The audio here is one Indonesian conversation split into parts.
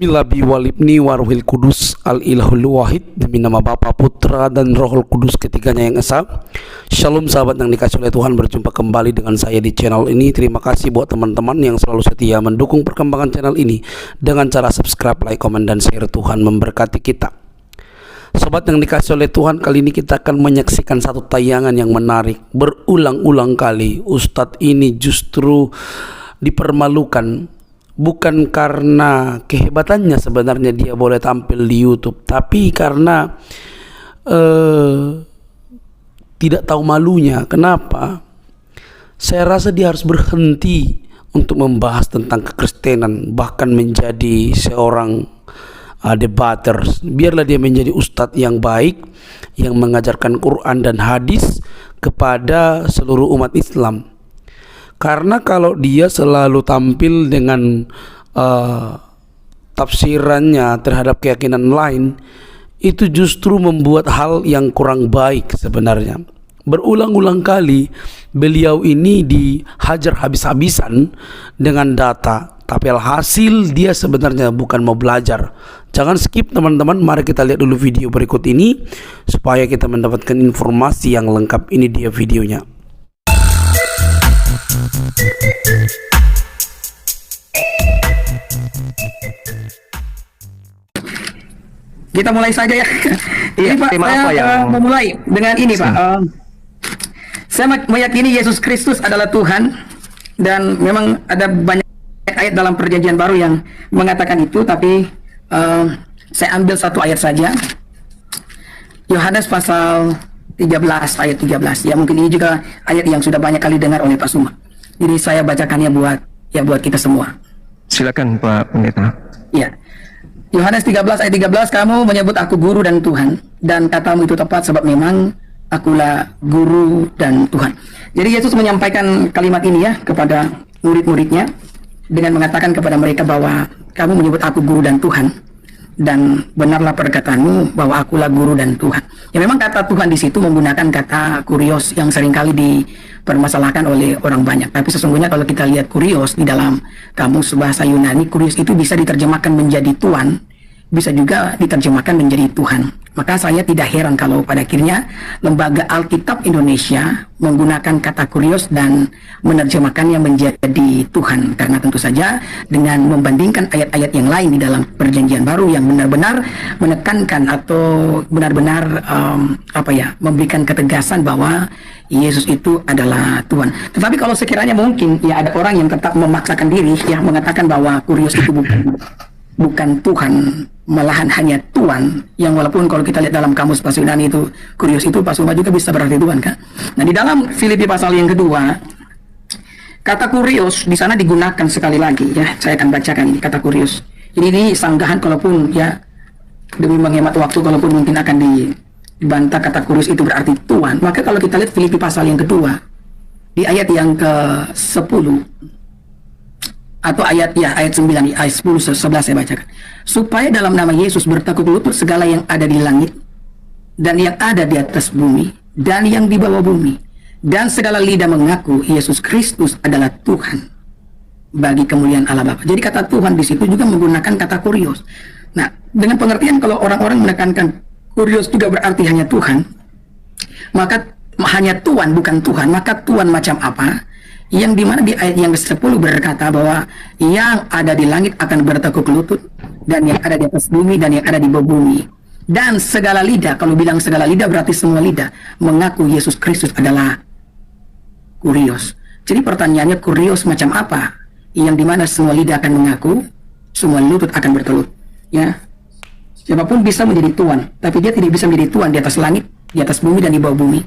Bilabi walibni waruhil kudus al-ilahul wahid. Demi nama Bapa, Putra, dan Rohul Kudus ketiganya yang esa. Shalom sahabat yang dikasih oleh Tuhan, berjumpa kembali dengan saya di channel ini. Terima kasih buat teman-teman yang selalu setia mendukung perkembangan channel ini dengan cara subscribe, like, komen, dan share. Tuhan memberkati kita. Sobat yang dikasih oleh Tuhan, kali ini kita akan menyaksikan satu tayangan yang menarik. Berulang-ulang kali Ustadz ini justru dipermalukan, bukan karena kehebatannya sebenarnya dia boleh tampil di YouTube, tapi karena tidak tahu malunya. Kenapa? Saya rasa dia harus berhenti untuk membahas tentang kekristenan, bahkan menjadi seorang debater. Biarlah dia menjadi ustadz yang baik, yang mengajarkan Quran dan hadis kepada seluruh umat Islam. Karena kalau dia selalu tampil dengan tafsirannya terhadap keyakinan lain, itu justru membuat hal yang kurang baik sebenarnya. Berulang-ulang kali beliau ini dihajar habis-habisan dengan data, tapi alhasil dia sebenarnya bukan mau belajar. Jangan skip teman-teman, mari kita lihat dulu video berikut ini supaya kita mendapatkan informasi yang lengkap. Ini dia videonya. Kita mulai saja ya. Iya, Ini Pak, tema saya apa yang memulai dengan ini Pak. Saya meyakini Yesus Kristus adalah Tuhan, dan memang ada banyak ayat dalam Perjanjian Baru yang mengatakan itu, tapi saya ambil satu ayat saja. Yohanes pasal 13 ayat 13. Ya, mungkin ini juga ayat yang sudah banyak kali dengar oleh Pak Suma. Jadi saya bacakannya buat kita semua. Silakan Pak Pendeta. Ya. Yohanes 13 ayat 13, kamu menyebut aku guru dan Tuhan, dan katamu itu tepat sebab memang akulah guru dan Tuhan. Jadi Yesus menyampaikan kalimat ini ya kepada murid-muridnya dengan mengatakan kepada mereka bahwa kamu menyebut aku guru dan Tuhan, dan benarlah perkataanmu bahwa akulah guru dan Tuhan. Ya, memang kata Tuhan di situ menggunakan kata kurios yang seringkali dipermasalahkan oleh orang banyak. Tapi sesungguhnya kalau kita lihat kurios di dalam kamus bahasa Yunani, kurios itu bisa diterjemahkan menjadi Tuhan, bisa juga diterjemahkan menjadi Tuhan. Maka saya tidak heran kalau pada akhirnya Lembaga Alkitab Indonesia menggunakan kata kurios dan menerjemahkannya menjadi Tuhan. Karena tentu saja dengan membandingkan ayat-ayat yang lain di dalam Perjanjian Baru yang benar-benar menekankan atau benar-benar memberikan ketegasan bahwa Yesus itu adalah Tuhan. Tetapi kalau sekiranya mungkin ya ada orang yang tetap memaksakan diri yang mengatakan bahwa kurios itu bukan Tuhan, malahan hanya Tuhan, yang walaupun kalau kita lihat dalam kamus bahasa Yunani itu kurios itu Pak Suma juga bisa berarti Tuhan kan. Nah, di dalam Filipi pasal yang kedua, kata kurios di sana digunakan sekali lagi ya. Saya akan bacakan ini kata kurios. Ini sanggahan, kalaupun ya demi menghemat waktu, kalaupun mungkin akan dibantah kata kurios itu berarti Tuhan. Maka kalau kita lihat Filipi pasal yang kedua di ayat yang ke-10 atau ayat 9, ayat 10 11 saya bacakan. Supaya dalam nama Yesus bertekuk lutut segala yang ada di langit dan yang ada di atas bumi dan yang di bawah bumi, dan segala lidah mengaku Yesus Kristus adalah Tuhan, bagi kemuliaan Allah Bapa. Jadi kata Tuhan di situ juga menggunakan kata kurios. Nah, dengan pengertian kalau orang-orang menekankan kurios juga berarti hanya Tuhan, maka hanya Tuhan bukan Tuhan, maka Tuhan macam apa? Yang dimana di ayat yang ke-10 berkata bahwa yang ada di langit akan bertekuk lutut, dan yang ada di atas bumi dan yang ada di bawah bumi, dan segala lidah, kalau bilang segala lidah berarti semua lidah, mengaku Yesus Kristus adalah kurios. Jadi pertanyaannya, kurios macam apa? Yang dimana semua lidah akan mengaku, semua lutut akan bertelut. Ya, siapapun bisa menjadi Tuhan, tapi dia tidak bisa menjadi Tuhan di atas langit, di atas bumi dan di bawah bumi,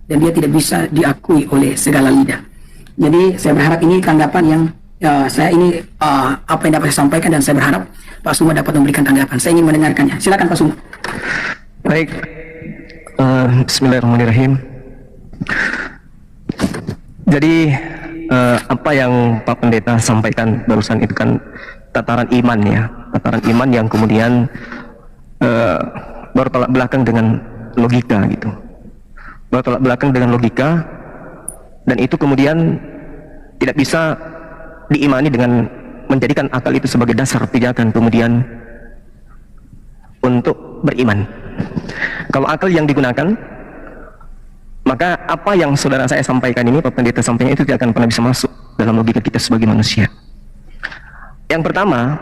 dan dia tidak bisa diakui oleh segala lidah. Jadi saya berharap ini tanggapan yang apa yang dapat saya sampaikan, dan saya berharap Pak Suma dapat memberikan tanggapan. Saya ingin mendengarkannya. Silakan Pak Suma. Baik, Bismillahirrahmanirrahim. Jadi apa yang Pak Pendeta sampaikan barusan itu kan tataran iman ya, tataran iman yang kemudian bertolak belakang dengan logika gitu, bertolak belakang dengan logika. Dan itu kemudian tidak bisa diimani dengan menjadikan akal itu sebagai dasar pijakan, kemudian untuk beriman. Kalau akal yang digunakan, maka apa yang saudara saya sampaikan ini, Pak Pendeta sampaikan, itu tidak akan pernah bisa masuk dalam logika kita sebagai manusia. Yang pertama,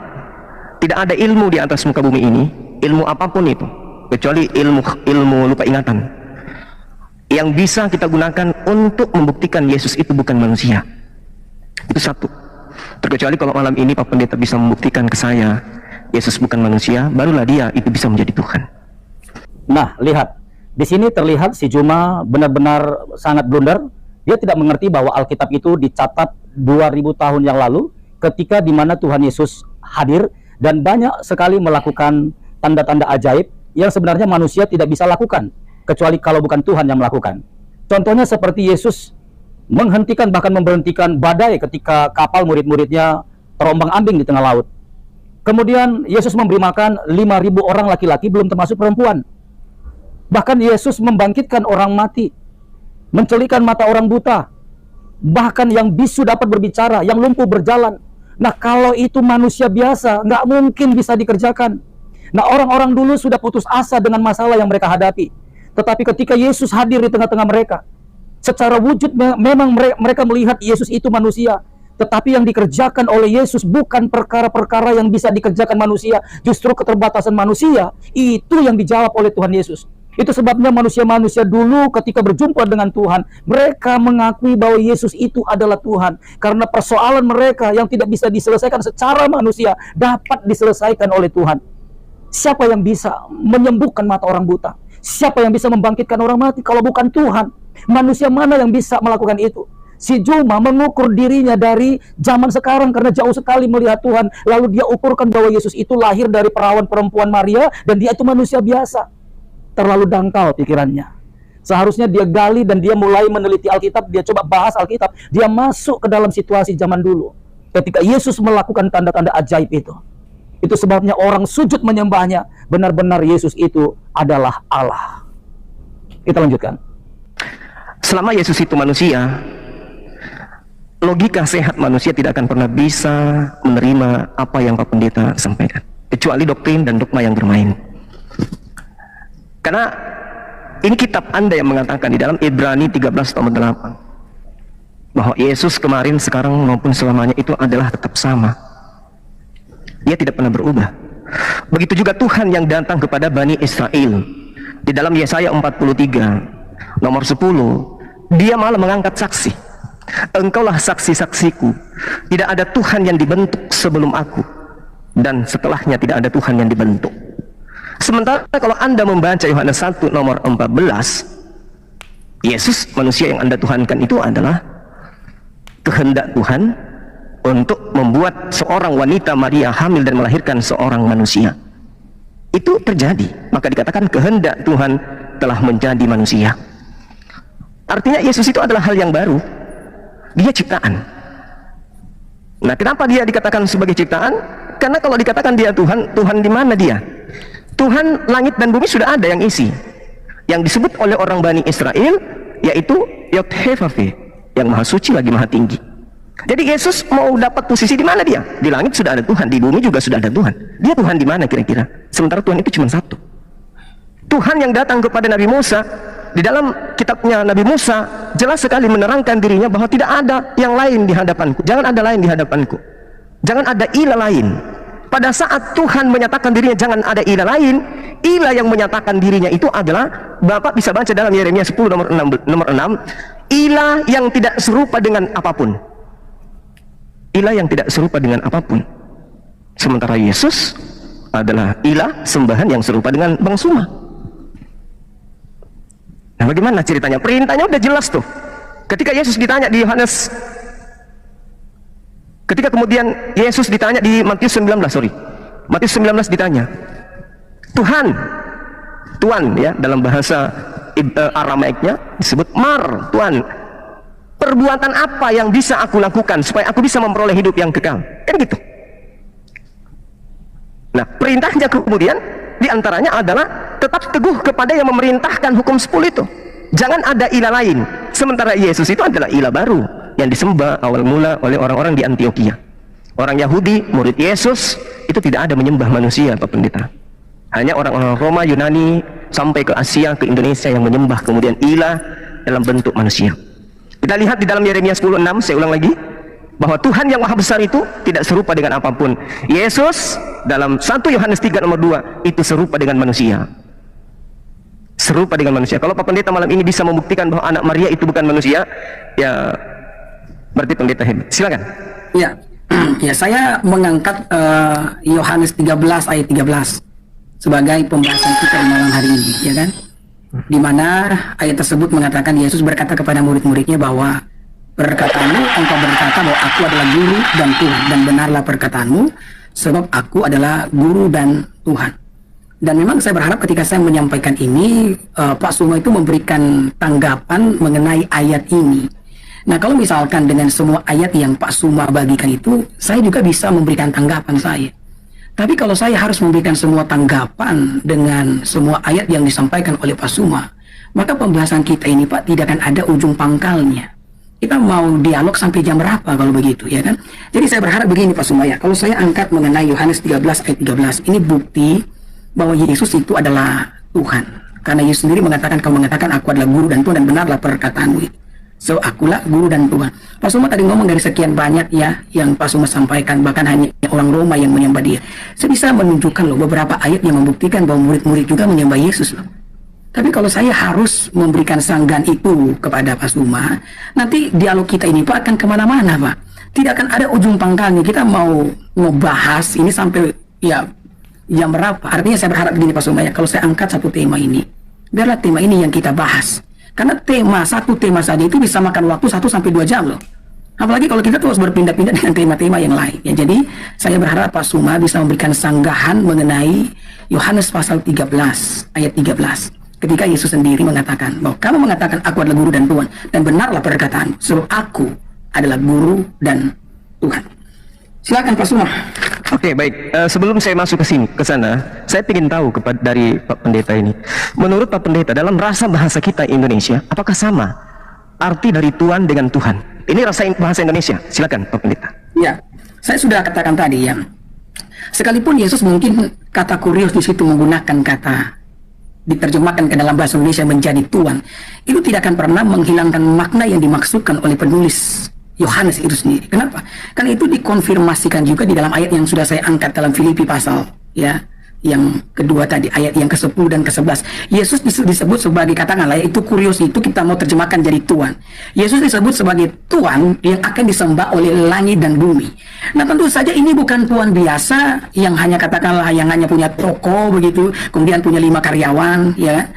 tidak ada ilmu di atas muka bumi ini, ilmu apapun itu, kecuali ilmu lupa ingatan, yang bisa kita gunakan untuk membuktikan Yesus itu bukan manusia. Itu satu. Terkecuali kalau malam ini Pak Pendeta bisa membuktikan ke saya Yesus bukan manusia, barulah dia itu bisa menjadi Tuhan. Nah, lihat. Di sini terlihat si Juma benar-benar sangat blunder. Dia tidak mengerti bahwa Alkitab itu dicatat 2000 tahun yang lalu, ketika di mana Tuhan Yesus hadir dan banyak sekali melakukan tanda-tanda ajaib yang sebenarnya manusia tidak bisa lakukan, kecuali kalau bukan Tuhan yang melakukan. Contohnya seperti Yesus menghentikan, bahkan memberhentikan badai ketika kapal murid-muridnya terombang-ambing di tengah laut. Kemudian Yesus memberi makan 5.000 orang laki-laki, belum termasuk perempuan. Bahkan Yesus membangkitkan orang mati, mencelikan mata orang buta, bahkan yang bisu dapat berbicara, yang lumpuh berjalan. Nah, kalau itu manusia biasa, nggak mungkin bisa dikerjakan. Nah, orang-orang dulu sudah putus asa dengan masalah yang mereka hadapi. Tetapi ketika Yesus hadir di tengah-tengah mereka, secara wujud memang mereka melihat Yesus itu manusia. Tetapi yang dikerjakan oleh Yesus bukan perkara-perkara yang bisa dikerjakan manusia. Justru keterbatasan manusia, itu yang dijawab oleh Tuhan Yesus. Itu sebabnya manusia-manusia dulu ketika berjumpa dengan Tuhan, mereka mengakui bahwa Yesus itu adalah Tuhan. Karena persoalan mereka yang tidak bisa diselesaikan secara manusia, dapat diselesaikan oleh Tuhan. Siapa yang bisa menyembuhkan mata orang buta? Siapa yang bisa membangkitkan orang mati kalau bukan Tuhan? Manusia mana yang bisa melakukan itu? Si Juma mengukur dirinya dari zaman sekarang karena jauh sekali melihat Tuhan. Lalu dia ukurkan bahwa Yesus itu lahir dari perawan perempuan Maria dan dia itu manusia biasa. Terlalu dangkal pikirannya. Seharusnya dia gali dan dia mulai meneliti Alkitab, dia coba bahas Alkitab, dia masuk ke dalam situasi zaman dulu ketika Yesus melakukan tanda-tanda ajaib itu. Itu sebabnya orang sujud menyembahnya. Benar-benar Yesus itu adalah Allah. Kita lanjutkan. Selama Yesus itu manusia, logika sehat manusia tidak akan pernah bisa menerima apa yang Pak Pendeta sampaikan, kecuali doktrin dan dogma yang bermain. Karena ini kitab Anda yang mengatakan di dalam Ibrani 13:8 bahwa Yesus kemarin, sekarang maupun selamanya itu adalah tetap sama. Dia tidak pernah berubah. Begitu juga Tuhan yang datang kepada Bani Israel di dalam Yesaya 43 nomor 10, dia malah mengangkat saksi. Engkaulah saksi-saksiku, tidak ada Tuhan yang dibentuk sebelum aku, dan setelahnya tidak ada Tuhan yang dibentuk. Sementara kalau Anda membaca Yohanes 1 nomor 14, Yesus manusia yang Anda tuhankan itu adalah kehendak Tuhan untuk membuat seorang wanita Maria hamil dan melahirkan seorang manusia. Itu terjadi, maka dikatakan kehendak Tuhan telah menjadi manusia. Artinya Yesus itu adalah hal yang baru. Dia ciptaan. Nah, kenapa dia dikatakan sebagai ciptaan? Karena kalau dikatakan dia Tuhan, Tuhan di mana dia? Tuhan langit dan bumi sudah ada yang isi. Yang disebut oleh orang Bani Israel yaitu Yod-Heh-Vav-Heh, yang maha suci lagi maha tinggi. Jadi Yesus mau dapat posisi di mana dia? Di langit sudah ada Tuhan, di bumi juga sudah ada Tuhan. Dia Tuhan di mana kira-kira? Sementara Tuhan itu cuma satu. Tuhan yang datang kepada Nabi Musa, di dalam kitabnya Nabi Musa jelas sekali menerangkan dirinya bahwa tidak ada yang lain di hadapanku. Jangan ada lain di hadapanku. Jangan ada ilah lain. Pada saat Tuhan menyatakan dirinya jangan ada ilah lain, ilah yang menyatakan dirinya itu adalah, Bapak bisa baca dalam Yeremia 10 nomor 6, ilah yang tidak serupa dengan apapun. Ilah yang tidak serupa dengan apapun. Sementara Yesus adalah ilah sembahan yang serupa dengan Bang Suma. Nah, bagaimana ceritanya? Perintahnya udah jelas tuh. Ketika Yesus ditanya di Yohanes, ketika kemudian Yesus ditanya di Matius 19 ditanya, Tuhan ya, dalam bahasa Aramaiknya disebut Mar, Tuhan, perbuatan apa yang bisa aku lakukan supaya aku bisa memperoleh hidup yang kekal? Kan gitu. Nah, perintahnya kemudian diantaranya adalah tetap teguh kepada yang memerintahkan hukum 10 itu. Jangan ada ilah lain. Sementara Yesus itu adalah ilah baru yang disembah awal mula oleh orang-orang di Antioquia. Orang Yahudi, murid Yesus, itu tidak ada menyembah manusia, Pak Pendeta. Hanya orang-orang Roma, Yunani, sampai ke Asia, ke Indonesia yang menyembah kemudian ilah dalam bentuk manusia. Kita lihat di dalam Yeremia 10:6, saya ulang lagi, bahwa Tuhan yang Maha Besar itu tidak serupa dengan apapun. Yesus dalam 1 Yohanes 3 nomor 2 itu serupa dengan manusia. Serupa dengan manusia. Kalau Pak Pendeta malam ini bisa membuktikan bahwa anak Maria itu bukan manusia, ya berarti pendeta hebat. Silakan. Ya, ya saya mengangkat Yohanes 13 ayat 13 sebagai pembahasan kita di malam hari ini, ya kan? Di mana ayat tersebut mengatakan Yesus berkata kepada murid-muridnya bahwa berkatamu, engkau berkata bahwa aku adalah guru dan Tuhan, dan benarlah perkataanmu, sebab aku adalah guru dan Tuhan. Dan memang saya berharap ketika saya menyampaikan ini, Pak Suma itu memberikan tanggapan mengenai ayat ini. Nah, kalau misalkan dengan semua ayat yang Pak Suma bagikan itu, saya juga bisa memberikan tanggapan saya. Tapi kalau saya harus memberikan semua tanggapan dengan semua ayat yang disampaikan oleh Pak Suma, maka pembahasan kita ini, Pak, tidak akan ada ujung pangkalnya. Kita mau dialog sampai jam berapa kalau begitu, ya kan? Jadi saya berharap begini, Pak Suma, ya. Kalau saya angkat mengenai Yohanes 13 ayat 13, ini bukti bahwa Yesus itu adalah Tuhan. Karena Yesus sendiri mengatakan, kau mengatakan aku adalah guru dan Tuhan, dan benarlah perkataanmu itu. So, akulah guru dan Tuhan. Pak Suma tadi ngomong dari sekian banyak ya yang Pak Suma sampaikan, bahkan hanya orang Roma yang menyembah dia. Saya bisa menunjukkan loh beberapa ayat yang membuktikan bahwa murid-murid juga menyembah Yesus loh. Tapi kalau saya harus memberikan sanggahan itu kepada Pak Suma, nanti dialog kita ini Pak akan kemana-mana Pak. Tidak akan ada ujung pangkalnya. Kita mau ngebahas ini sampai ya jam berapa. Artinya saya berharap begini Pak Suma ya, kalau saya angkat satu tema ini, biarlah tema ini yang kita bahas. Karena satu tema saja itu bisa makan waktu 1 sampai 2 jam loh. Apalagi kalau kita terus berpindah-pindah dengan tema-tema yang lain. Ya, jadi saya berharap Pak Suma bisa memberikan sanggahan mengenai Yohanes pasal 13 ayat 13. Ketika Yesus sendiri mengatakan bahwa kamu mengatakan aku adalah guru dan Tuhan, dan benarlah perkataan, sebab aku adalah guru dan Tuhan. Silakan Pak Suma. Oke, baik. Sebelum saya masuk ke sana, saya ingin tahu dari Pak Pendeta ini. Menurut Pak Pendeta, dalam rasa bahasa kita Indonesia, apakah sama arti dari Tuhan dengan Tuhan? Ini bahasa Indonesia. Silakan Pak Pendeta. Ya, saya sudah katakan tadi ya. Sekalipun Yesus mungkin kata kurios di situ menggunakan kata diterjemahkan ke dalam bahasa Indonesia menjadi Tuhan, itu tidak akan pernah menghilangkan makna yang dimaksudkan oleh penulis Yohanes itu sendiri. Kenapa? Karena itu dikonfirmasikan juga di dalam ayat yang sudah saya angkat dalam Filipi pasal ya yang kedua tadi, ayat yang ke-10 dan ke-11. Yesus disebut sebagai, katakanlah itu kurios, itu kita mau terjemahkan jadi Tuhan. Yesus disebut sebagai Tuhan yang akan disembah oleh langit dan bumi. Nah, tentu saja ini bukan Tuhan biasa yang hanya katakanlah yang hanya punya toko begitu, kemudian punya 5 karyawan ya.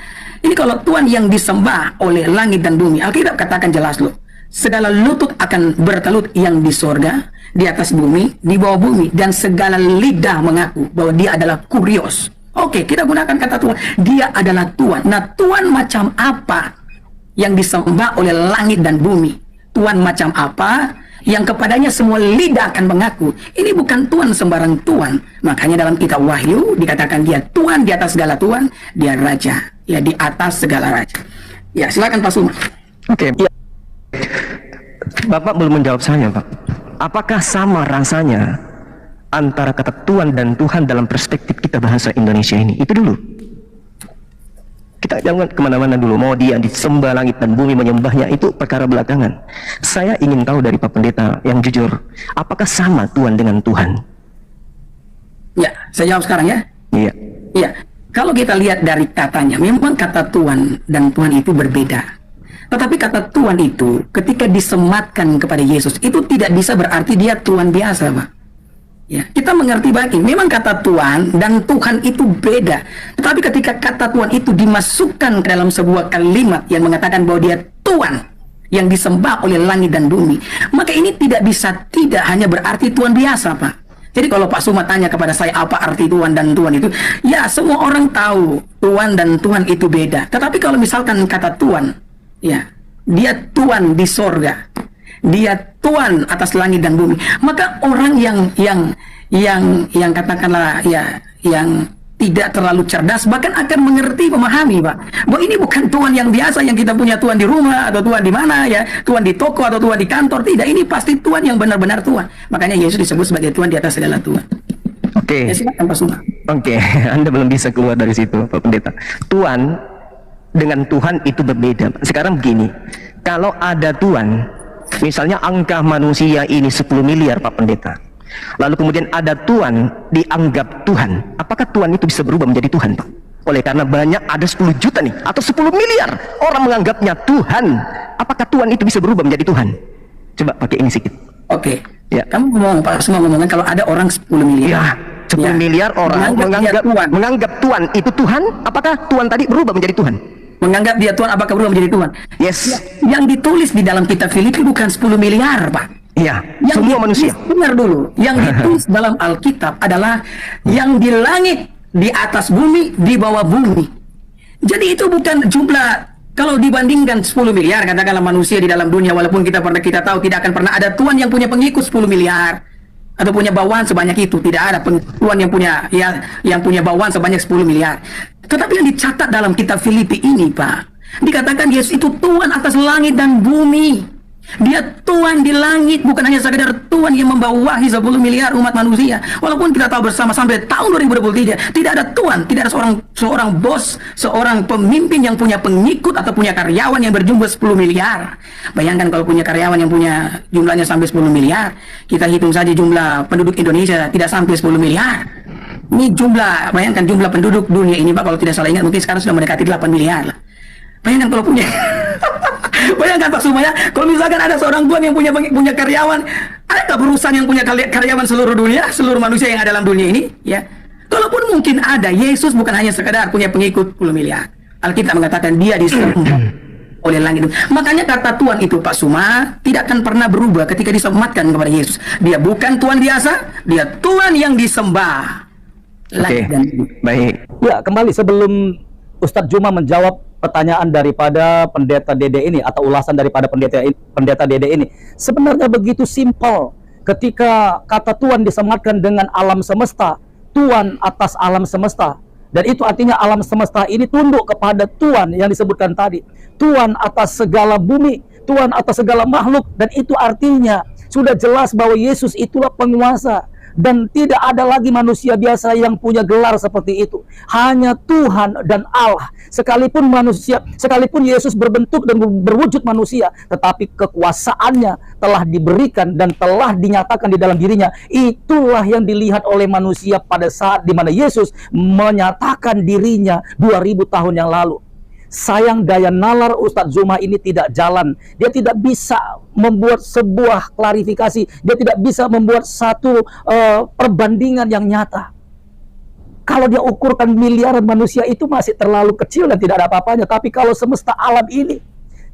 Ini kalau Tuhan yang disembah oleh langit dan bumi, Alkitab katakan jelas loh. Segala lutut akan bertelut yang di sorga, di atas bumi, di bawah bumi, dan segala lidah mengaku bahwa dia adalah kurios. Oke, kita gunakan kata Tuhan. Dia adalah Tuhan. Nah, Tuhan macam apa yang disembah oleh langit dan bumi? Tuhan macam apa yang kepadanya semua lidah akan mengaku? Ini bukan Tuhan sembarang Tuhan. Makanya dalam kitab Wahyu dikatakan dia Tuhan di atas segala Tuhan, dia Raja, ya di atas segala Raja. Ya, silakan Pak Suma. Oke. Bapak belum menjawab saya, Pak. Apakah sama rasanya antara kata Tuhan dan Tuhan dalam perspektif kita bahasa Indonesia ini? Itu dulu. Kita jangan kemana-mana dulu. Mau dia disembah langit dan bumi menyembahnya, itu perkara belakangan. Saya ingin tahu dari Pak Pendeta yang jujur, apakah sama Tuhan dengan Tuhan? Ya, saya jawab sekarang ya. Iya. Iya. Kalau kita lihat dari katanya, memang kata Tuhan dan Tuhan itu berbeda. Tetapi kata Tuhan itu ketika disematkan kepada Yesus itu tidak bisa berarti dia Tuhan biasa, Pak. Ya, kita mengerti baik. Memang kata Tuhan dan Tuhan itu beda. Tetapi ketika kata Tuhan itu dimasukkan ke dalam sebuah kalimat yang mengatakan bahwa dia Tuhan yang disembah oleh langit dan bumi, maka ini tidak bisa tidak hanya berarti Tuhan biasa, Pak. Jadi kalau Pak Suma tanya kepada saya apa arti Tuhan dan Tuhan itu, ya semua orang tahu Tuhan dan Tuhan itu beda. Tetapi kalau misalkan kata Tuhan, ya, dia Tuhan di sorga, dia Tuhan atas langit dan bumi, maka orang yang katakanlah ya yang tidak terlalu cerdas bahkan akan mengerti, memahami, Pak, bahwa ini bukan Tuhan yang biasa yang kita punya, Tuhan di rumah atau Tuhan di mana ya, Tuhan di toko atau Tuhan di kantor. Tidak, ini pasti Tuhan yang benar-benar Tuhan. Makanya Yesus disebut sebagai Tuhan di atas segala Tuhan. Oke. Ya, silakan Pak Suma. Oke, Anda belum bisa keluar dari situ, Pak Pendeta. Tuhan dengan Tuhan itu berbeda. Sekarang begini, kalau ada Tuhan, misalnya angka manusia ini 10 miliar, Pak Pendeta. Lalu kemudian ada Tuhan dianggap Tuhan. Apakah Tuhan itu bisa berubah menjadi Tuhan, Pak? Oleh karena banyak, ada 10 juta nih, atau 10 miliar orang menganggapnya Tuhan. Apakah Tuhan itu bisa berubah menjadi Tuhan? Coba pakai ini sedikit. Oke. Ya. Kamu ngomong, Pak Suma ngomongin kalau ada orang 10 miliar. Ya, 10 miliar orang menganggap Tuhan itu Tuhan. Apakah Tuhan tadi berubah menjadi Tuhan? Menganggap dia Tuhan, apakah berubah menjadi Tuhan? Yes. Yang ditulis di dalam kitab Filipi bukan 10 miliar, Pak. Iya, Yang semua ditulis- manusia. Dengar dulu. Yang ditulis dalam Alkitab adalah yang di langit, di atas bumi, di bawah bumi. Jadi itu bukan jumlah. Kalau dibandingkan 10 miliar, katakanlah manusia di dalam dunia, walaupun kita tahu tidak akan pernah ada Tuhan yang punya pengikut 10 miliar atau punya bawahan sebanyak itu. Tidak ada Tuhan yang punya bawahan sebanyak 10 miliar. Tetapi yang dicatat dalam kitab Filipi ini, Pak, dikatakan Yesus itu Tuhan atas langit dan bumi. Dia Tuhan di langit, bukan hanya sekedar Tuhan yang membawahi 10 miliar umat manusia. Walaupun kita tahu bersama sampai tahun 2023 tidak ada Tuhan, tidak ada seorang bos, seorang pemimpin yang punya pengikut atau punya karyawan yang berjumlah 10 miliar. Bayangkan kalau punya karyawan yang punya jumlahnya sampai 10 miliar, kita hitung saja jumlah penduduk Indonesia tidak sampai 10 miliar. Ini bayangkan jumlah penduduk dunia ini, Pak, kalau tidak salah ingat mungkin sekarang sudah mendekati 8 miliar lah. Bayangkan kalau punya bayangkan Pak Suma ya, kalau misalkan ada seorang Tuhan yang punya karyawan, adakah perusahaan yang punya karyawan seluruh dunia, seluruh manusia yang ada dalam dunia ini, ya? Kalaupun mungkin ada, Yesus bukan hanya sekedar punya pengikut 10 miliar. Alkitab mengatakan dia disembah oleh langit. Makanya kata Tuhan itu, Pak Suma, tidak akan pernah berubah ketika disematkan kepada Yesus. Dia bukan Tuhan biasa, dia Tuhan yang disembah. Oke, baik. Ya, kembali sebelum Ustadz Juma menjawab pertanyaan daripada pendeta Dede ini atau ulasan daripada pendeta Dede ini, sebenarnya begitu simpel. Ketika kata Tuhan disematkan dengan alam semesta, Tuhan atas alam semesta, dan itu artinya alam semesta ini tunduk kepada Tuhan yang disebutkan tadi, Tuhan atas segala bumi, Tuhan atas segala makhluk, dan itu artinya sudah jelas bahwa Yesus itulah penguasa. Dan tidak ada lagi manusia biasa yang punya gelar seperti itu. Hanya Tuhan dan Allah. Sekalipun Yesus berbentuk dan berwujud manusia, tetapi kekuasaannya telah diberikan dan telah dinyatakan di dalam dirinya. Itulah yang dilihat oleh manusia pada saat di mana Yesus menyatakan dirinya 2000 tahun yang lalu. Sayang daya nalar Ustadz Zuma ini tidak jalan. Dia tidak bisa membuat sebuah klarifikasi. Dia tidak bisa membuat satu perbandingan yang nyata. Kalau dia ukurkan miliaran manusia itu masih terlalu kecil dan tidak ada apa-apanya. Tapi kalau semesta alam ini,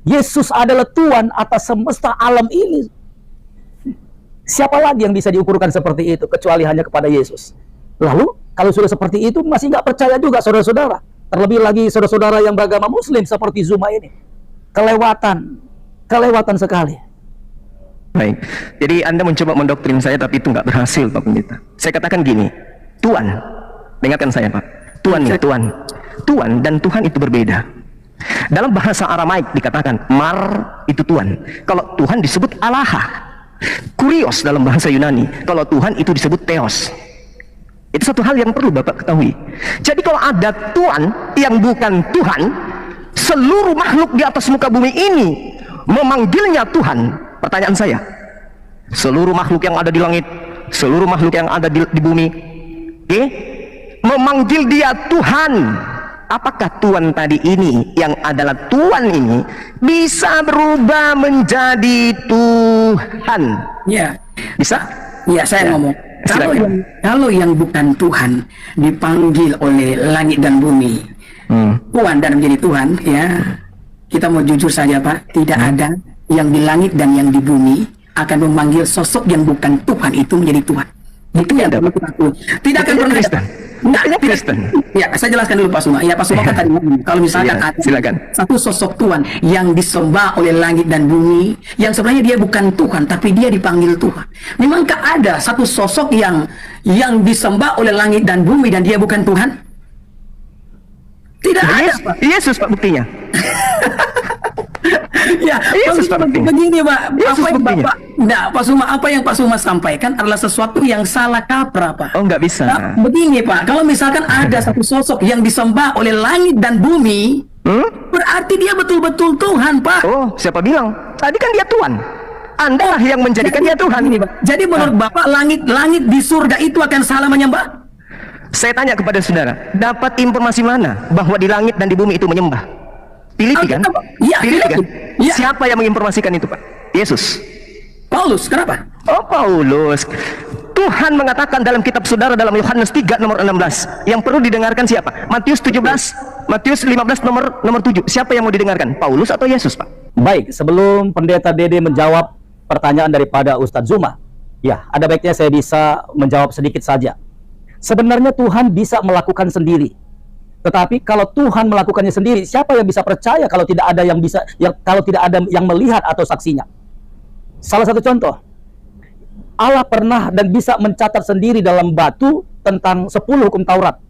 Yesus adalah Tuhan atas semesta alam ini. Siapa lagi yang bisa diukurkan seperti itu kecuali hanya kepada Yesus? Lalu kalau sudah seperti itu masih nggak percaya juga saudara-saudara. Terlebih lagi saudara-saudara yang beragama Muslim seperti Zuma ini. Kelewatan sekali. Baik, jadi Anda mencoba mendoktrin saya tapi itu nggak berhasil, Pak Pendeta. Saya katakan gini, Tuhan, dengarkan saya, Pak. Tuhan dan Tuhan itu berbeda. Dalam bahasa Aramaik dikatakan Mar itu Tuhan. Kalau Tuhan disebut Allah. Kurios dalam bahasa Yunani. Kalau Tuhan itu disebut Theos. Itu satu hal yang perlu Bapak ketahui. Jadi kalau ada Tuhan yang bukan Tuhan, seluruh makhluk di atas muka bumi ini memanggilnya Tuhan. Pertanyaan saya, seluruh makhluk yang ada di langit, seluruh makhluk yang ada di bumi, memanggil dia Tuhan. Apakah Tuhan tadi ini yang adalah Tuhan ini bisa berubah menjadi Tuhan? Ya, Bisa? ya saya ngomong. Kalau yang bukan Tuhan dipanggil oleh langit dan bumi, Tuhan dan menjadi Tuhan, ya kita mau jujur saja Pak, tidak ada yang di langit dan yang di bumi akan memanggil sosok yang bukan Tuhan itu menjadi Tuhan. Itu yang perlu kita akui. Tidak akan pernah ada. Kristen. Ya, saya jelaskan dulu Pak Suma. Ya, Pak Suma kan tadi kalau misalkan ada silakan. satu sosok Tuhan yang disembah oleh langit dan bumi, yang sebenarnya dia bukan Tuhan, tapi dia dipanggil Tuhan. Memangkah ada satu sosok yang disembah oleh langit dan bumi dan dia bukan Tuhan? Tidak ada, Pak. Yesus, Pak, buktinya. Ya, Yesus Pak buktinya. begini Pak, Yesus apa yang buktinya. Bapak, nah, Pak Suma, apa yang Pak Suma sampaikan adalah sesuatu yang salah kaprah Pak. Oh, nggak bisa. Nah, begini Pak, kalau misalkan ada satu sosok yang disembah oleh langit dan bumi, berarti dia betul-betul Tuhan Pak. Oh, siapa bilang? Tadi kan dia Tuhan. Anda lah yang menjadikan dia Tuhan. Begini, Pak. Jadi menurut Bapak langit-langit di surga itu akan salah menyembah? Saya tanya kepada saudara, dapat informasi mana bahwa di langit dan di bumi itu menyembah? Filipi kan? Iya, Filipi kan? Iya. Siapa yang menginformasikan itu, Pak? Yesus. Paulus, kenapa? Oh, Paulus. Tuhan mengatakan dalam kitab saudara dalam Yohanes 3 nomor 16. Yang perlu didengarkan siapa? Matius 17, Matius 15 nomor 7. Siapa yang mau didengarkan? Paulus atau Yesus, Pak? Baik, sebelum Pendeta Dede menjawab pertanyaan daripada Ustadz Zuma, ya, ada baiknya saya bisa menjawab sedikit saja. Sebenarnya Tuhan bisa melakukan sendiri. Tetapi kalau Tuhan melakukannya sendiri, siapa yang bisa percaya kalau tidak ada yang bisa, kalau tidak ada yang melihat atau saksinya? Salah satu contoh, Allah pernah dan bisa mencatat sendiri dalam batu tentang 10 hukum Taurat.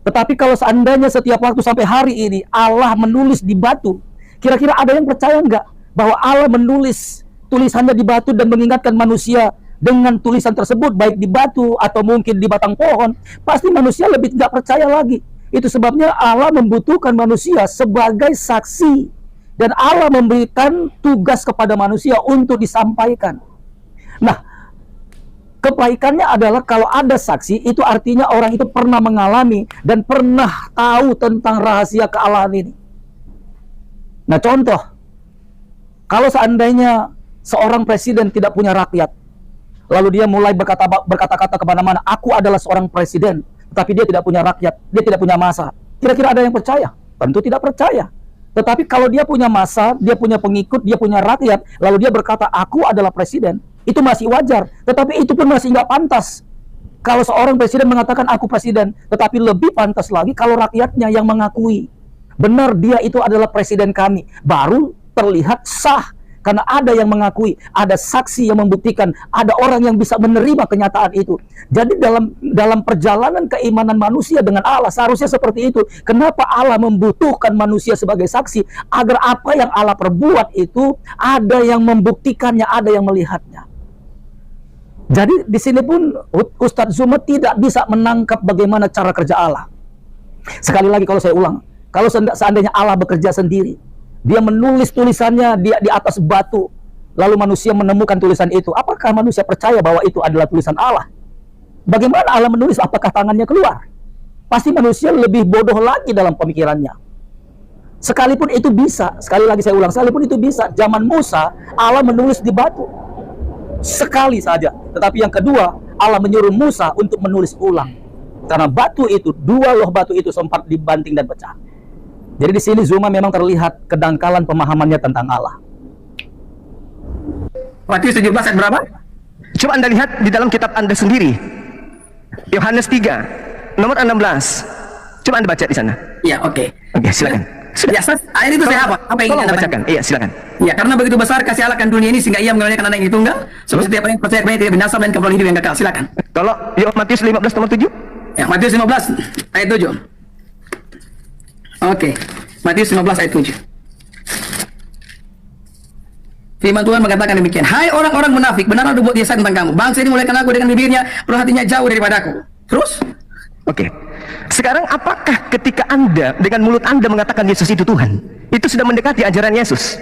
Tetapi kalau seandainya setiap waktu sampai hari ini Allah menulis di batu, kira-kira ada yang percaya enggak bahwa Allah menulis tulisannya di batu dan mengingatkan manusia dengan tulisan tersebut, baik di batu atau mungkin di batang pohon? Pasti manusia lebih tidak percaya lagi. Itu sebabnya Allah membutuhkan manusia sebagai saksi, dan Allah memberikan tugas kepada manusia untuk disampaikan. Nah, kebaikannya adalah kalau ada saksi, itu artinya orang itu pernah mengalami dan pernah tahu tentang rahasia kealahan ini. Nah, contoh, kalau seandainya seorang presiden tidak punya rakyat, lalu dia mulai berkata-kata kemana-mana, aku adalah seorang presiden, tapi dia tidak punya rakyat, dia tidak punya massa. Kira-kira ada yang percaya? Tentu tidak percaya. Tetapi kalau dia punya massa, dia punya pengikut, dia punya rakyat, lalu dia berkata, aku adalah presiden, itu masih wajar. Tetapi itu pun masih nggak pantas. Kalau seorang presiden mengatakan aku presiden, tetapi lebih pantas lagi kalau rakyatnya yang mengakui benar dia itu adalah presiden kami, baru terlihat sah. Karena ada yang mengakui, ada saksi yang membuktikan, ada orang yang bisa menerima kenyataan itu. Jadi dalam perjalanan keimanan manusia dengan Allah seharusnya seperti itu. Kenapa Allah membutuhkan manusia sebagai saksi? Agar apa yang Allah perbuat itu ada yang membuktikannya, ada yang melihatnya. Jadi di sini pun Ustadz Zuma tidak bisa menangkap bagaimana cara kerja Allah. Sekali lagi kalau saya ulang, kalau seandainya Allah bekerja sendiri, dia menulis tulisannya di atas batu, lalu manusia menemukan tulisan itu, apakah manusia percaya bahwa itu adalah tulisan Allah? Bagaimana Allah menulis? Apakah tangannya keluar? Pasti manusia lebih bodoh lagi dalam pemikirannya. Sekalipun itu bisa, sekali lagi saya ulang, sekalipun itu bisa, zaman Musa Allah menulis di batu sekali saja. Tetapi yang kedua, Allah menyuruh Musa untuk menulis ulang, karena batu itu, 2 loh batu itu sempat dibanting dan pecah. Jadi di sini Zuma memang terlihat kedangkalan pemahamannya tentang Allah. Matius 17 ayat berapa? Coba Anda lihat di dalam kitab Anda sendiri. Yohanes 3 nomor 16. Coba Anda baca di sana. Ya, oke. Oke, silakan. Ya, ayat itu saya apa? Apa yang ingin Tolong Anda bacakan. Iya, silakan. Ya, karena begitu besar kasih Allah akan dunia ini sehingga ia mengaruniakan anak yang tunggal, supaya setiap orang yang percaya kepadanya tidak binasa melainkan beroleh hidup yang kekal. Silakan. Kalau Matius 15 nomor 7. Ya, Matius 15 ayat 7. Oke, Matius 15 ayat 7. Firman Tuhan mengatakan demikian, hai orang-orang munafik, benar ada buat dia tentang kamu. Bangsa ini mulai kenal aku dengan bibirnya, perlu hatinya jauh daripada aku. Terus? Oke. Sekarang apakah ketika Anda dengan mulut Anda mengatakan Yesus itu Tuhan, itu sudah mendekati ajaran Yesus?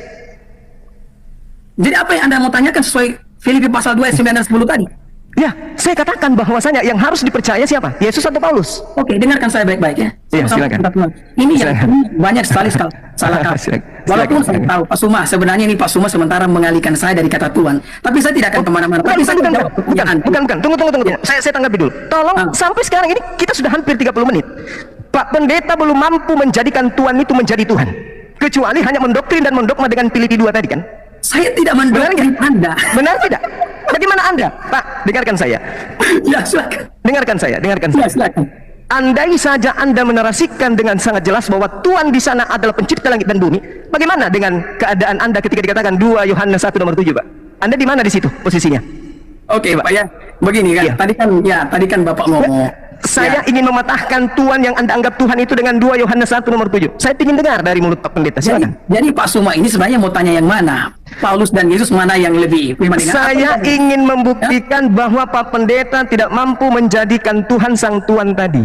Jadi apa yang Anda mau tanyakan sesuai Filipi pasal 2 ayat 9 dan 10 tadi? Ya, saya katakan bahwasanya yang harus dipercaya siapa? Yesus atau Paulus? Oke, dengarkan saya baik-baik ya. Iya, silakan. Ini Silakan. yang banyak sekali salah kata. Walaupun saya tahu Pak Suma, sebenarnya ini Pak Suma sementara mengalihkan saya dari kata Tuhan. Tapi saya tidak akan kemana-mana. Tapi saya menjawab pertanyaan. Bukan. Tunggu. Saya tanggapi dulu. Tolong, sampai sekarang ini kita sudah hampir 30 menit. Pak Pendeta belum mampu menjadikan Tuhan itu menjadi Tuhan. Kecuali hanya mendoktrin dan mendogma dengan Filipi 2 tadi kan? Saya tidak mendoktrin Anda. Benar tidak? Bagaimana Anda? Pak, dengarkan saya. Ya, silakan. Dengarkan saya. Ya, silakan. Andai saja Anda menarasikan dengan sangat jelas bahwa Tuhan di sana adalah pencipta langit dan bumi, bagaimana dengan keadaan Anda ketika dikatakan 2 Yohanes 1 nomor 7, Pak? Anda di mana di situ posisinya? Oke, Pak ya. Begini kan. Iya. Tadi kan Bapak ngomong Saya ingin mematahkan Tuhan yang Anda anggap Tuhan itu dengan 2 Yohanes 1 nomor 7. Saya ingin dengar dari mulut Pak Pendeta. Silakan. Jadi Pak Suma ini sebenarnya mau tanya yang mana? Paulus dan Yesus mana yang lebih? Saya ingin membuktikan bahwa Pak Pendeta tidak mampu menjadikan Tuhan sang Tuhan tadi.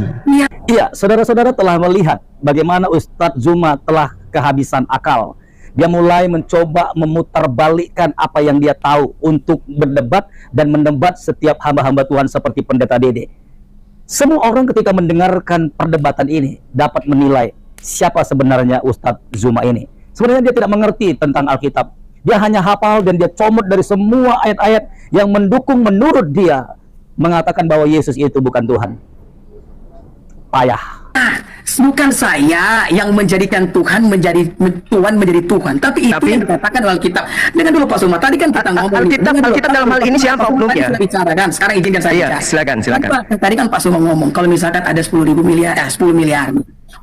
Iya, saudara-saudara telah melihat bagaimana Ustadz Zuma telah kehabisan akal. Dia mulai mencoba memutarbalikkan apa yang dia tahu untuk berdebat dan mendebat setiap hamba-hamba Tuhan seperti Pendeta Dede. Semua orang ketika mendengarkan perdebatan ini dapat menilai siapa sebenarnya Ustadz Zuma ini. Sebenarnya dia tidak mengerti tentang Alkitab. Dia hanya hafal dan dia comot dari semua ayat-ayat yang mendukung menurut dia mengatakan bahwa Yesus itu bukan Tuhan. Payah. Bukan saya yang menjadikan Tuhan menjadi Tuhan, tapi itu yang dikatakan dalam Alkitab. Dengan dulu Pak Suma, tadi kan kita ngomong Alkitab dalam hal ini siapa oknumnya? Kita bicara kan, sekarang izinkan saya bicara. Silakan. Tadi kan Pak Suma ngomong, kalau misalkan ada 10 miliar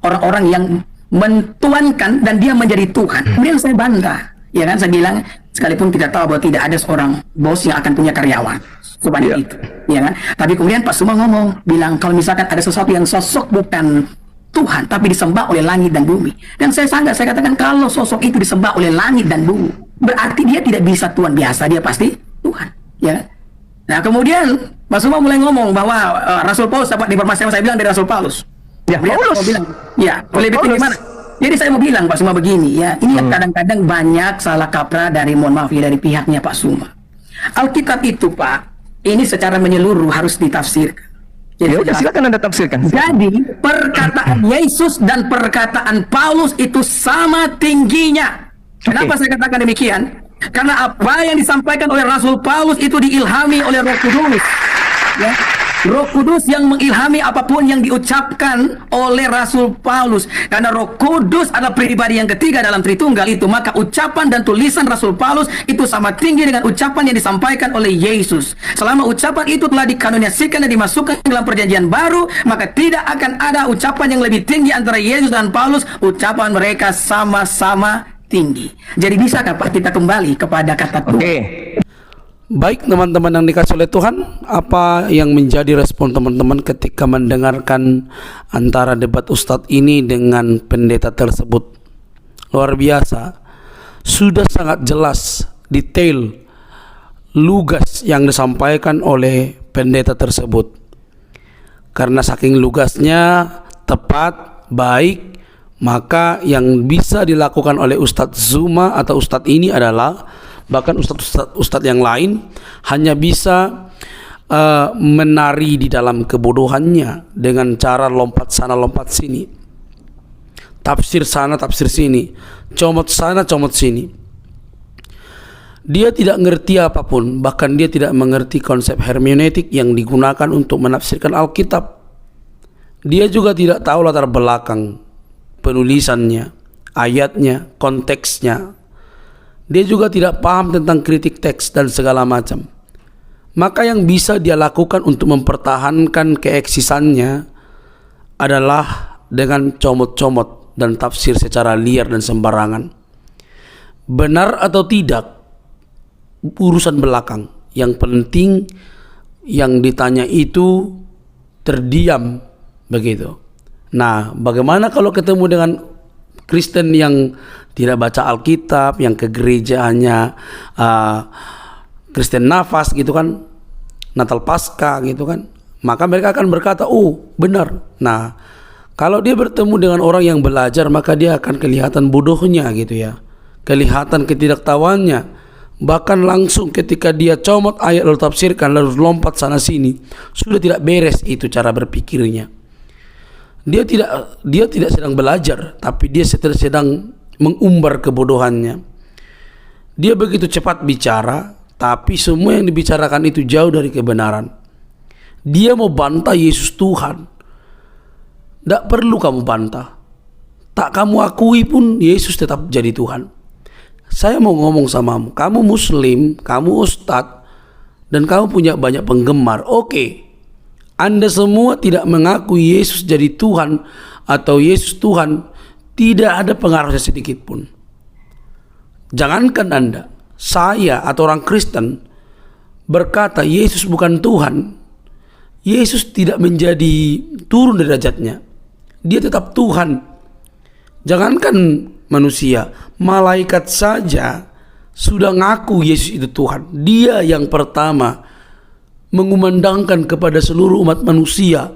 orang-orang yang mentuankan dan dia menjadi Tuhan, kemudian saya bantah, ya kan, saya bilang sekalipun kita tahu bahwa tidak ada seorang bos yang akan punya karyawan sebanyak itu, ya kan. Tapi kemudian Pak Suma bilang kalau misalkan ada sesuatu yang sosok bukan Tuhan tapi disembah oleh langit dan bumi, dan saya sangat saya katakan kalau sosok itu disembah oleh langit dan bumi berarti dia tidak bisa Tuhan biasa, dia pasti Tuhan, ya. Nah kemudian Pak Suma mulai ngomong bahwa Rasul Paulus dapat dipermasalahkan, saya bilang dari Rasul Paulus. Ya, Paulus. Bilang, ya, lebih tinggi mana? Jadi saya mau bilang Pak Suma begini, ya, ini yang kadang-kadang banyak salah kaprah dari, mohon maaf ya, dari pihaknya Pak Suma. Alkitab itu Pak, ini secara menyeluruh harus ditafsirkan. Ya udah, silakan Anda tafsirkan. Jadi perkataan Yesus dan perkataan Paulus itu sama tingginya. Kenapa saya katakan demikian? Karena apa yang disampaikan oleh Rasul Paulus itu diilhami oleh Roh Kudus. Ya. Roh Kudus yang mengilhami apapun yang diucapkan oleh Rasul Paulus. Karena Roh Kudus adalah pribadi yang ketiga dalam Tritunggal itu, maka ucapan dan tulisan Rasul Paulus itu sama tinggi dengan ucapan yang disampaikan oleh Yesus. Selama ucapan itu telah dikanoniasikan dan dimasukkan dalam perjanjian baru, maka tidak akan ada ucapan yang lebih tinggi antara Yesus dan Paulus. Ucapan mereka sama-sama tinggi. Jadi bisakah Pak kita kembali kepada kata Tuhan? Baik teman-teman yang dikasih oleh Tuhan, apa yang menjadi respon teman-teman ketika mendengarkan antara debat Ustadz ini dengan pendeta tersebut? Luar biasa, sudah sangat jelas, detail, lugas yang disampaikan oleh pendeta tersebut. Karena saking lugasnya, tepat, baik, maka yang bisa dilakukan oleh Ustadz Zuma atau Ustadz ini adalah, bahkan ustadz yang lain hanya bisa menari di dalam kebodohannya dengan cara lompat sana lompat sini, tafsir sana tafsir sini, comot sana comot sini. Dia tidak ngerti apapun, bahkan dia tidak mengerti konsep hermeneutik yang digunakan untuk menafsirkan Alkitab. Dia juga tidak tahu latar belakang penulisannya, ayatnya, konteksnya. Dia juga tidak paham tentang kritik teks dan segala macam. Maka yang bisa dia lakukan untuk mempertahankan keeksisannya adalah dengan comot-comot dan tafsir secara liar dan sembarangan. Benar atau tidak, urusan belakang. Yang penting yang ditanya itu terdiam begitu. Nah, bagaimana kalau ketemu dengan Kristen yang tidak baca Alkitab, yang ke gereja hanya Kristen nafas gitu kan, Natal Pasca gitu kan, maka mereka akan berkata, oh benar. Nah, kalau dia bertemu dengan orang yang belajar, maka dia akan kelihatan bodohnya gitu ya, kelihatan ketidaktahuannya. Bahkan langsung ketika dia comot ayat lalu tafsirkan lalu lompat sana sini, sudah tidak beres itu cara berpikirnya. Dia tidak sedang belajar, tapi dia sedang mengumbar kebodohannya. Dia begitu cepat bicara, tapi semua yang dibicarakan itu jauh dari kebenaran. Dia mau bantah Yesus Tuhan. Tidak perlu kamu bantah. Tak kamu akui pun Yesus tetap jadi Tuhan. Saya mau ngomong samamu, kamu Muslim, kamu Ustadz, dan kamu punya banyak penggemar. Oke. Anda semua tidak mengakui Yesus jadi Tuhan atau Yesus Tuhan, tidak ada pengaruhnya sedikit pun. Jangankan Anda, saya atau orang Kristen berkata Yesus bukan Tuhan, Yesus tidak menjadi turun derajatnya. Dia tetap Tuhan. Jangankan manusia, malaikat saja sudah ngaku Yesus itu Tuhan. Dia yang pertama mengumandangkan kepada seluruh umat manusia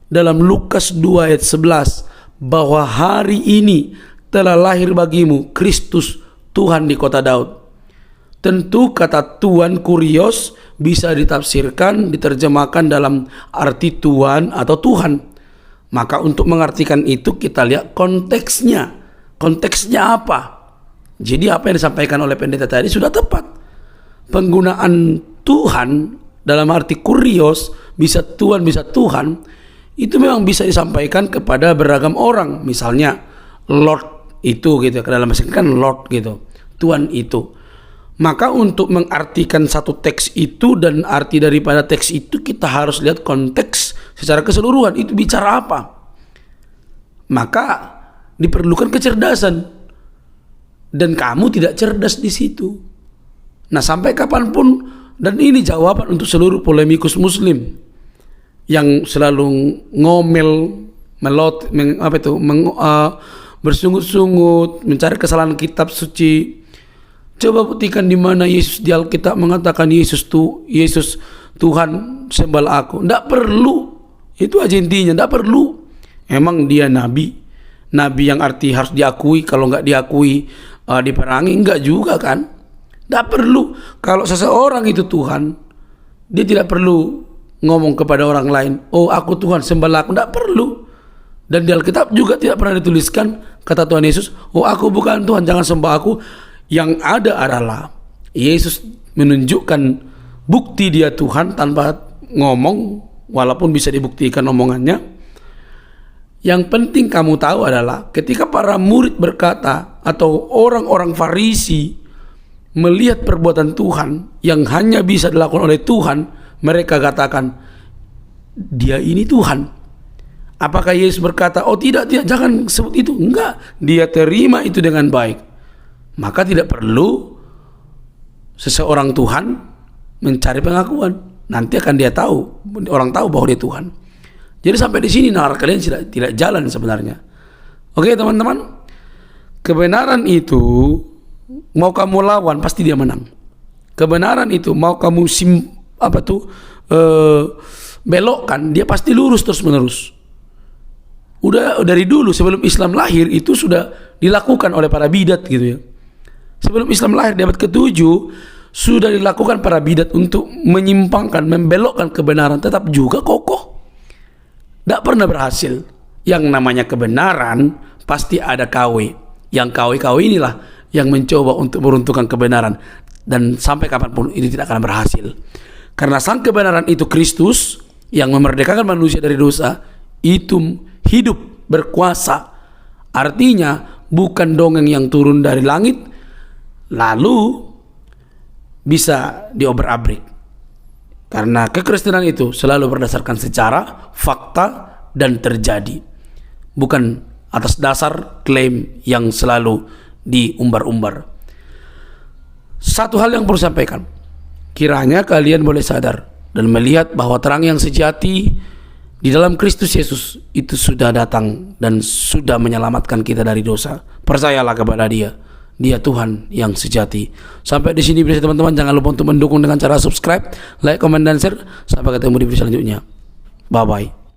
dalam Lukas 2 ayat 11 bahwa hari ini telah lahir bagimu Kristus Tuhan di kota Daud. Tentu kata Tuhan kurios bisa ditafsirkan, diterjemahkan dalam arti Tuhan atau Tuhan. Maka untuk mengartikan itu kita lihat konteksnya. Konteksnya apa? Jadi apa yang disampaikan oleh pendeta tadi sudah tepat. Penggunaan Tuhan dalam arti kurios, bisa Tuhan, bisa Tuhan, itu memang bisa disampaikan kepada beragam orang. Misalnya Lord itu gitu, ke dalam bahasa Inggris kan Lord gitu, Tuhan itu. Maka untuk mengartikan satu teks itu dan arti daripada teks itu, kita harus lihat konteks secara keseluruhan. Itu bicara apa? Maka diperlukan kecerdasan. Dan kamu tidak cerdas di situ. Nah, sampai kapanpun, dan ini jawaban untuk seluruh polemikus Muslim yang selalu ngomel, bersungut-sungut, mencari kesalahan kitab suci. Coba buktikan di mana Yesus di Alkitab mengatakan Yesus Tuhan, sembahlah aku. Tidak perlu. Itu aja intinya, tidak perlu. Emang dia nabi yang arti harus diakui, kalau nggak diakui diperangi, enggak juga kan? Tidak perlu. Kalau seseorang itu Tuhan, dia tidak perlu ngomong kepada orang lain, oh aku Tuhan, sembahlah aku. Tidak perlu. Dan di Alkitab juga tidak pernah dituliskan kata Tuhan Yesus, oh aku bukan Tuhan, jangan sembah aku. Yang ada adalah Yesus menunjukkan bukti dia Tuhan tanpa ngomong, walaupun bisa dibuktikan omongannya. Yang penting kamu tahu adalah ketika para murid berkata atau orang-orang Farisi melihat perbuatan Tuhan yang hanya bisa dilakukan oleh Tuhan, mereka katakan dia ini Tuhan. Apakah Yesus berkata, oh tidak, jangan sebut itu? Enggak, dia terima itu dengan baik. Maka tidak perlu seseorang Tuhan mencari pengakuan. Nanti akan dia tahu, orang tahu bahwa dia Tuhan. Jadi sampai di sini nalar kalian tidak jalan sebenarnya. Oke teman-teman, kebenaran itu mau kamu lawan pasti dia menang. Kebenaran itu mau kamu belokkan, dia pasti lurus terus menerus. Udah dari dulu sebelum Islam lahir itu sudah dilakukan oleh para bidat gitu ya. Sebelum Islam lahir di abad ke-7 sudah dilakukan para bidat untuk menyimpangkan, membelokkan kebenaran, tetap juga kokoh. Tidak pernah berhasil. Yang namanya kebenaran pasti ada KW. Yang KW inilah yang mencoba untuk meruntuhkan kebenaran. Dan sampai kapanpun ini tidak akan berhasil. Karena sang kebenaran itu Kristus yang memerdekakan manusia dari dosa, itu hidup, berkuasa. Artinya bukan dongeng yang turun dari langit lalu bisa diobrak-abrik. Karena kekristenan itu selalu berdasarkan sejarah, fakta, dan terjadi. Bukan atas dasar klaim yang selalu diumbar-umbar. Satu hal yang perlu sampaikan, kiranya kalian boleh sadar dan melihat bahwa terang yang sejati di dalam Kristus Yesus itu sudah datang dan sudah menyelamatkan kita dari dosa. Percayalah kepada Dia. Dia Tuhan yang sejati. Sampai di sini bisa teman-teman, jangan lupa untuk mendukung dengan cara subscribe, like, comment, dan share. Sampai ketemu di video selanjutnya. Bye bye.